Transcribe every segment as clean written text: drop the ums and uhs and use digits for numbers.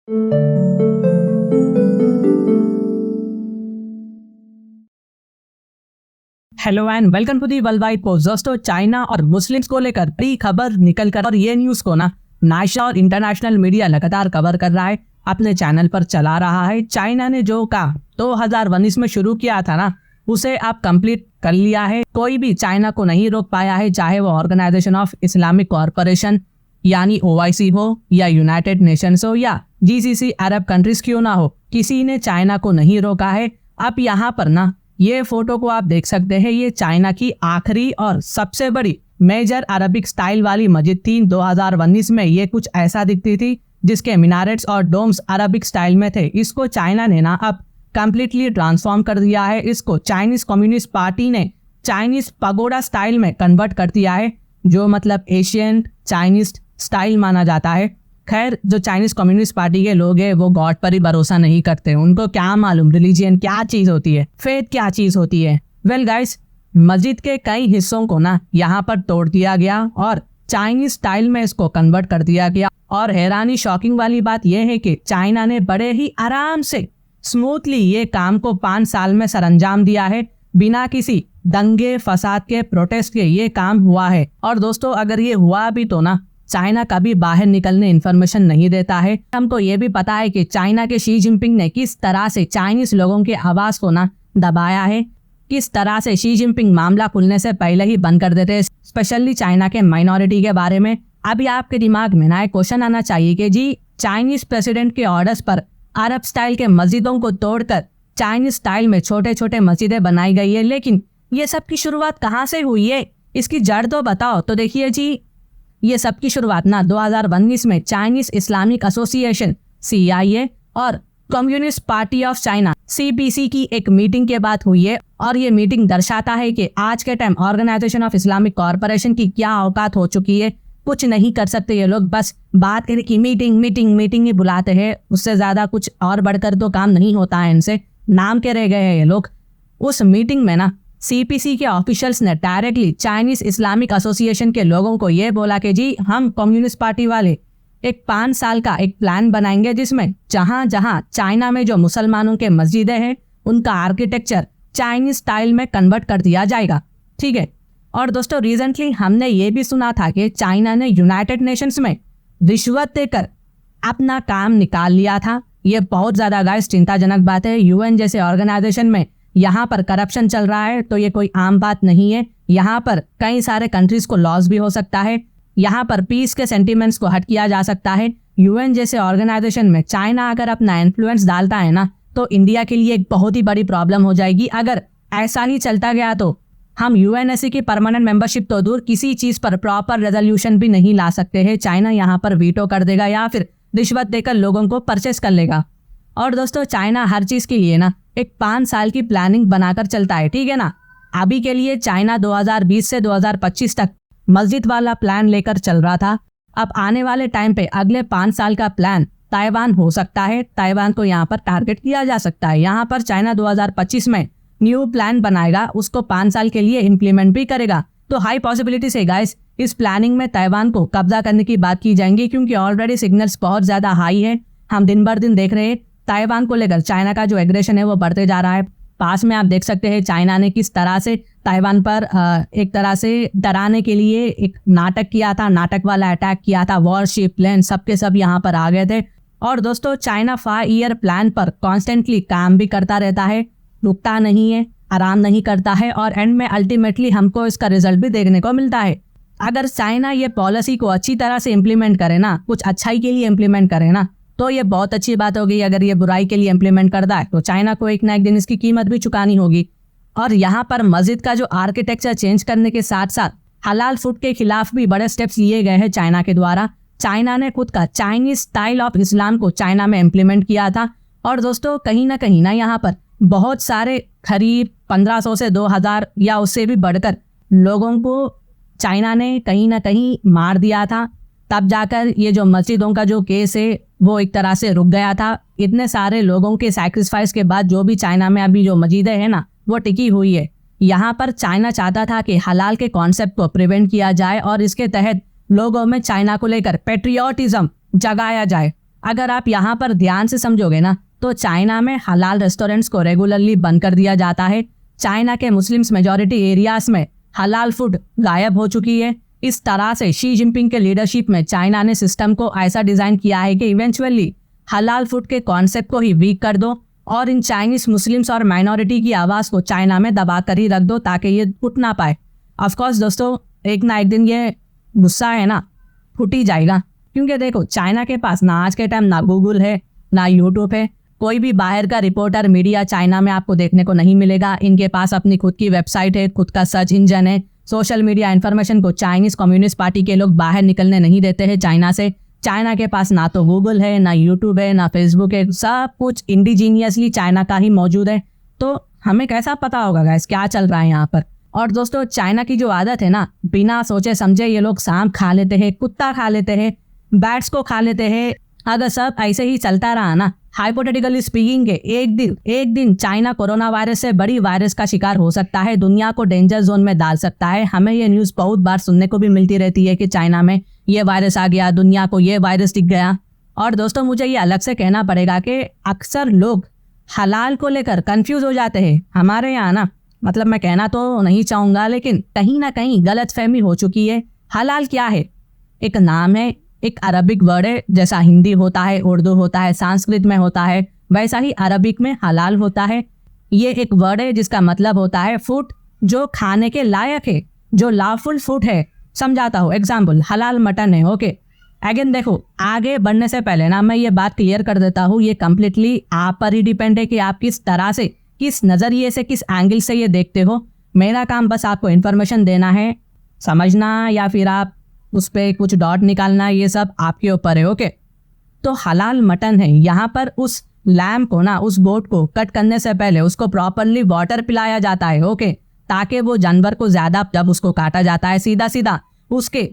Hello and welcome to the world wide post. दोस्तों, China और Muslims को लेकर बड़ी खबर निकल कर और ये न्यूज को ना नेशनल और इंटरनेशनल मीडिया लगातार कवर कर रहा है, अपने चैनल पर चला रहा है। चाइना ने जो काम 2019 में शुरू किया था ना, उसे अब कंप्लीट कर लिया है। कोई भी चाइना को नहीं रोक पाया है, चाहे वो ऑर्गेनाइजेशन ऑफ इस्लामिक कॉरपोरेशन यानी OIC हो या यूनाइटेड नेशंस हो या GCC अरब कंट्रीज क्यों ना हो, किसी ने चाइना को नहीं रोका है। अब यहाँ पर ना ये फोटो को आप देख सकते हैं, ये चाइना की आखिरी और सबसे बड़ी मेजर अरबिक स्टाइल वाली मस्जिद थी। 2019 में ये कुछ ऐसा दिखती थी, जिसके मिनारेट्स और डोम्स अरबिक स्टाइल में थे। इसको चाइना ने ना अब कंप्लीटली ट्रांसफॉर्म कर दिया है। इसको चाइनीज कम्युनिस्ट पार्टी ने चाइनीज पगोडा स्टाइल में कन्वर्ट कर दिया है, जो मतलब एशियन चाइनीज स्टाइल माना जाता है। खैर, जो चाइनीज कम्युनिस्ट पार्टी के लोग हैं वो गॉड पर ही भरोसा नहीं करते। उनको क्या मालूम रिलीजियन क्या चीज होती है, फेथ क्या चीज होती है। वेल गाइस, मस्जिद के कई हिस्सों को ना यहाँ पर तोड़ दिया गया और चाइनीज स्टाइल में इसको कन्वर्ट कर दिया गया। और हैरानी शॉकिंग वाली बात यह है कि चाइना ने बड़े ही आराम से स्मूथली ये काम को 5 साल में सरअंजाम दिया है, बिना किसी दंगे फसाद के प्रोटेस्ट के ये काम हुआ है। और दोस्तों, अगर ये हुआ भी तो ना चाइना कभी बाहर निकलने इन्फॉर्मेशन नहीं देता है। हमको ये भी पता है कि चाइना के शी जिनपिंग ने किस तरह से चाइनीज लोगों के आवाज को ना दबाया है, किस तरह से शी जिनपिंग मामला खुलने से पहले ही बंद कर देते हैं, स्पेशली चाइना के माइनॉरिटी के बारे में। अभी आपके दिमाग में ना एक क्वेश्चन आना चाहिए कि जी, चाइनीज प्रेसिडेंट के ऑर्डर्स पर अरब स्टाइल के मस्जिदों को तोड़कर चाइनीज स्टाइल में छोटे छोटे मस्जिदें बनाई गई है, लेकिन ये सब की शुरुआत कहाँ से हुई है, इसकी जड़ तो बताओ। तो देखिए जी, ये सब की शुरुआत ना 2019 में चाइनीज इस्लामिक एसोसिएशन CIA और communist party of China CPC की एक मीटिंग के बाद हुई है। और ये मीटिंग दर्शाता है कि आज के time organisation of Islamic corporation की क्या औकात हो चुकी है। कुछ नहीं कर सकते ये लोग, बस बात करें कि मीटिंग मीटिंग मीटिंग ही बुलाते हैं, उससे ज्यादा कुछ और बढ़कर तो काम नहीं होता है इनसे, नाम के रह गए हैं ये लोग। उस मीटिंग में ना CPC के ऑफिशियल्स ने डायरेक्टली चाइनीज इस्लामिक एसोसिएशन के लोगों को ये बोला कि जी, हम कम्युनिस्ट पार्टी वाले एक 5 साल का एक प्लान बनाएंगे, जिसमें जहां जहां चाइना में जो मुसलमानों के मस्जिदें हैं उनका आर्किटेक्चर चाइनीज स्टाइल में कन्वर्ट कर दिया जाएगा। ठीक है। और दोस्तों, रिसेंटली हमने ये भी सुना था कि चाइना ने यूनाइटेड नेशंस में रिश्वत देकर अपना काम निकाल लिया था। ये बहुत ज्यादा गाइस चिंताजनक बात है। UN जैसे ऑर्गेनाइजेशन में यहाँ पर करप्शन चल रहा है, तो ये कोई आम बात नहीं है। यहाँ पर कई सारे कंट्रीज को लॉस भी हो सकता है, यहाँ पर पीस के सेंटीमेंट्स को हट किया जा सकता है। UN जैसे ऑर्गेनाइजेशन में चाइना अगर अपना इन्फ्लुएंस डालता है ना, तो इंडिया के लिए एक बहुत ही बड़ी प्रॉब्लम हो जाएगी। अगर ऐसा ही चलता गया तो हम UNSC की परमानेंट मेंबरशिप तो दूर, किसी चीज पर प्रॉपर रेजोल्यूशन भी नहीं ला सकते हैं। चाइना यहाँ पर वीटो कर देगा या फिर रिश्वत देकर लोगों को परचेस कर लेगा। और दोस्तों, चाइना हर चीज के लिए ना एक 5 साल की प्लानिंग बनाकर चलता है, ठीक है ना। अभी के लिए चाइना 2020 से 2025 तक मस्जिद वाला प्लान लेकर चल रहा था। अब आने वाले टाइम पे अगले 5 साल का प्लान ताइवान हो सकता है। ताइवान को यहाँ पर टारगेट किया जा सकता है। यहाँ पर चाइना 2025 में न्यू प्लान बनाएगा, उसको 5 साल के लिए इम्प्लीमेंट भी करेगा। तो हाई पॉसिबिलिटी से गाइस, इस प्लानिंग में ताइवान को कब्जा करने की बात की जाएंगी, क्योंकि ऑलरेडी सिग्नल्स बहुत ज्यादा हाई है। हम दिन भर दिन देख रहे हैं ताइवान को लेकर चाइना का जो एग्रेशन है वो बढ़ते जा रहा है। पास में आप देख सकते हैं चाइना ने किस तरह से ताइवान पर एक तरह से डराने के लिए एक नाटक किया था, नाटक वाला अटैक किया था। वॉरशिप प्लेन सबके सब यहाँ पर आ गए थे। और दोस्तों, चाइना 5 ईयर प्लान पर कॉन्स्टेंटली काम भी करता रहता है, रुकता नहीं है, आराम नहीं करता है, और एंड में अल्टीमेटली हमको इसका रिजल्ट भी देखने को मिलता है। अगर चाइना ये पॉलिसी को अच्छी तरह से इम्प्लीमेंट करे ना, कुछ अच्छाई के लिए इम्प्लीमेंट करे ना, तो ये बहुत अच्छी बात होगी। अगर ये बुराई के लिए इम्प्लीमेंट करता है तो चाइना को एक ना एक दिन इसकी कीमत भी चुकानी होगी। और यहाँ पर मस्जिद का जो आर्किटेक्चर चेंज करने के साथ साथ हलाल फूड के खिलाफ भी बड़े स्टेप्स लिए गए हैं चाइना के द्वारा। चाइना ने खुद का चाइनीज स्टाइल ऑफ इस्लाम को चाइना में इम्प्लीमेंट किया था। और दोस्तों, कहीं ना यहाँ पर बहुत सारे करीब 1500 से 2000 या उससे भी बढ़कर लोगों को चाइना ने कहीं ना कहीं मार दिया था। तब जाकर ये जो मस्जिदों का जो केस है वो एक तरह से रुक गया था। इतने सारे लोगों के सैक्रिफाइस के बाद जो भी चाइना में अभी जो मस्जिदें हैं ना, वो टिकी हुई है। यहाँ पर चाइना चाहता था कि हलाल के कॉन्सेप्ट को प्रिवेंट किया जाए और इसके तहत लोगों में चाइना को लेकर पेट्रियोटिज्म जगाया जाए। अगर आप यहाँ पर ध्यान से समझोगे ना तो चाइना में हलाल रेस्टोरेंट्स को रेगुलरली बंद कर दिया जाता है। चाइना के मुस्लिम्स मेजॉरिटी एरियाज में हलाल फूड गायब हो चुकी है। इस तरह से शी जिनपिंग के लीडरशिप में चाइना ने सिस्टम को ऐसा डिजाइन किया है कि इवेंचुअली हलाल फूड के कॉन्सेप्ट को ही वीक कर दो और इन चाइनीज मुस्लिम्स और माइनॉरिटी की आवाज़ को चाइना में दबा कर ही रख दो ताकि ये उठ ना पाए। ऑफकोर्स दोस्तों, एक ना एक दिन ये गुस्सा है ना फूट ही जाएगा, क्योंकि देखो चाइना के पास ना आज के टाइम ना गूगल है ना यूट्यूब है। कोई भी बाहर का रिपोर्टर मीडिया चाइना में आपको देखने को नहीं मिलेगा। इनके पास अपनी खुद की वेबसाइट है, खुद का सर्च इंजन है। सोशल मीडिया इन्फॉर्मेशन को चाइनीज कम्युनिस्ट पार्टी के लोग बाहर निकलने नहीं देते हैं चाइना से। चाइना के पास ना तो गूगल है, ना यूट्यूब है, ना फेसबुक है। सब कुछ इंडिजीनियसली चाइना का ही मौजूद है। तो हमें कैसा पता होगा गाइस क्या चल रहा है यहाँ पर। और दोस्तों, चाइना की जो आदत है ना, बिना सोचे समझे ये लोग सांप खा लेते हैं, कुत्ता खा लेते हैं, बैट्स को खा लेते हैं। अगर सब ऐसे ही चलता रहा ना, हाइपोथेटिकली स्पीकिंग के एक दिन चाइना कोरोना वायरस से बड़ी वायरस का शिकार हो सकता है, दुनिया को डेंजर जोन में डाल सकता है। हमें ये न्यूज़ बहुत बार सुनने को भी मिलती रहती है कि चाइना में ये वायरस आ गया, दुनिया को ये वायरस दिख गया। और दोस्तों, मुझे ये अलग से कहना पड़ेगा कि अक्सर लोग हलाल को लेकर कंफ्यूज हो जाते हैं हमारे यहाँ ना। मतलब मैं कहना तो नहीं चाहूँगा, लेकिन कहीं ना कहीं गलतफहमी हो चुकी है। हलाल क्या है? एक नाम है, एक अरबिक वर्ड है। जैसा हिंदी होता है, उर्दू होता है, संस्कृत में होता है, वैसा ही अरबिक में हलाल होता है। ये एक वर्ड है जिसका मतलब होता है फूड जो खाने के लायक है, जो लॉफुल फूड है। समझाता हूँ, एग्जाम्पल हलाल मटन है। ओके, अगेन देखो, आगे बढ़ने से पहले ना मैं ये बात क्लियर कर देता हूँ, ये कम्प्लीटली आप पर ही डिपेंड है कि आप किस तरह से, किस नज़रिए से, किस एंगल से ये देखते हो। मेरा काम बस आपको इन्फॉर्मेशन देना है, समझना या फिर आप उस पर कुछ डॉट निकालना, ये सब आपके ऊपर है। ओके, तो हलाल मटन है। यहाँ पर उस लैम्प को ना, उस गोट को कट करने से पहले उसको प्रॉपरली वाटर पिलाया जाता है। ओके, ताकि वो जानवर को ज़्यादा, जब उसको काटा जाता है सीधा सीधा उसके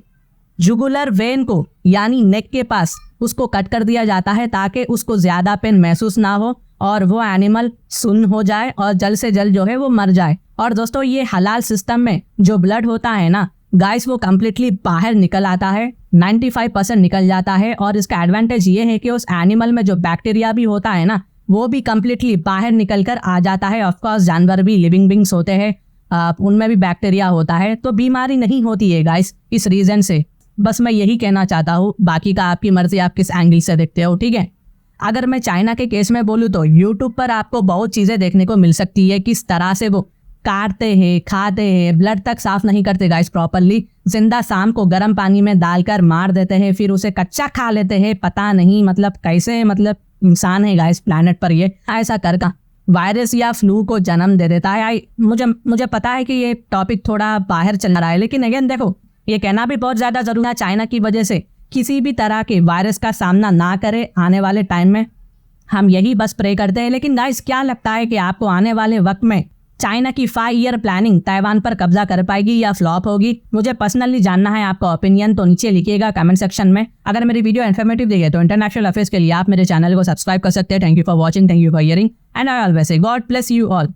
जुगुलर वेन को यानी नेक के पास उसको कट कर दिया जाता है, ताकि उसको ज़्यादा पेन महसूस ना हो और वो एनिमल सुन्न हो जाए और जल्द से जल्द जो है वो मर जाए। और दोस्तों, ये हलाल सिस्टम में जो ब्लड होता है ना गाइस, वो कम्प्लीटली बाहर निकल आता है, 95% निकल जाता है। और इसका एडवांटेज ये है कि उस एनिमल में जो बैक्टीरिया भी होता है ना, वो भी कम्प्लीटली बाहर निकल कर आ जाता है। ऑफकोर्स जानवर भी लिविंग बींग्स होते हैं, उनमें भी बैक्टीरिया होता है, तो बीमारी नहीं होती है गाइस इस रीज़न से। बस मैं यही कहना चाहता हूँ, बाकी का आपकी मर्जी, आप किस एंगल से देखते हो। ठीक है, अगर मैं चाइना के केस में बोलूँ तो यूट्यूब पर आपको बहुत चीज़ें देखने को मिल सकती है, किस तरह से वो काटते हैं, खाते हैं, ब्लड तक साफ नहीं करते गाइस प्रॉपरली। जिंदा सांप को गर्म पानी में डालकर मार देते हैं, फिर उसे कच्चा खा लेते हैं। पता नहीं मतलब कैसे, मतलब इंसान है गाइस प्लैनेट पर ये ऐसा करका वायरस या फ्लू को जन्म दे देता है। मुझे पता है कि ये टॉपिक थोड़ा बाहर चल रहा है, लेकिन अगेन देखो, ये कहना भी बहुत ज़्यादा ज़रूरी है, चाइना की वजह से किसी भी तरह के वायरस का सामना ना करे आने वाले टाइम में। हम यही बस प्रे करते हैं। लेकिन गाइस, क्या लगता है कि आपको आने वाले वक्त में चाइना की 5 ईयर प्लानिंग ताइवान पर कब्जा कर पाएगी या फ्लॉप होगी? मुझे पर्सनली जानना है आपका ओपिनियन, तो नीचे लिखिएगा कमेंट सेक्शन में। अगर मेरी वीडियो इन्फॉर्मेटिव लगी तो इंटरनेशनल अफेयर्स के लिए आप मेरे चैनल को सब्सक्राइब कर सकते हैं। Thank you for watching, thank you for hearing, and I always say God bless you all.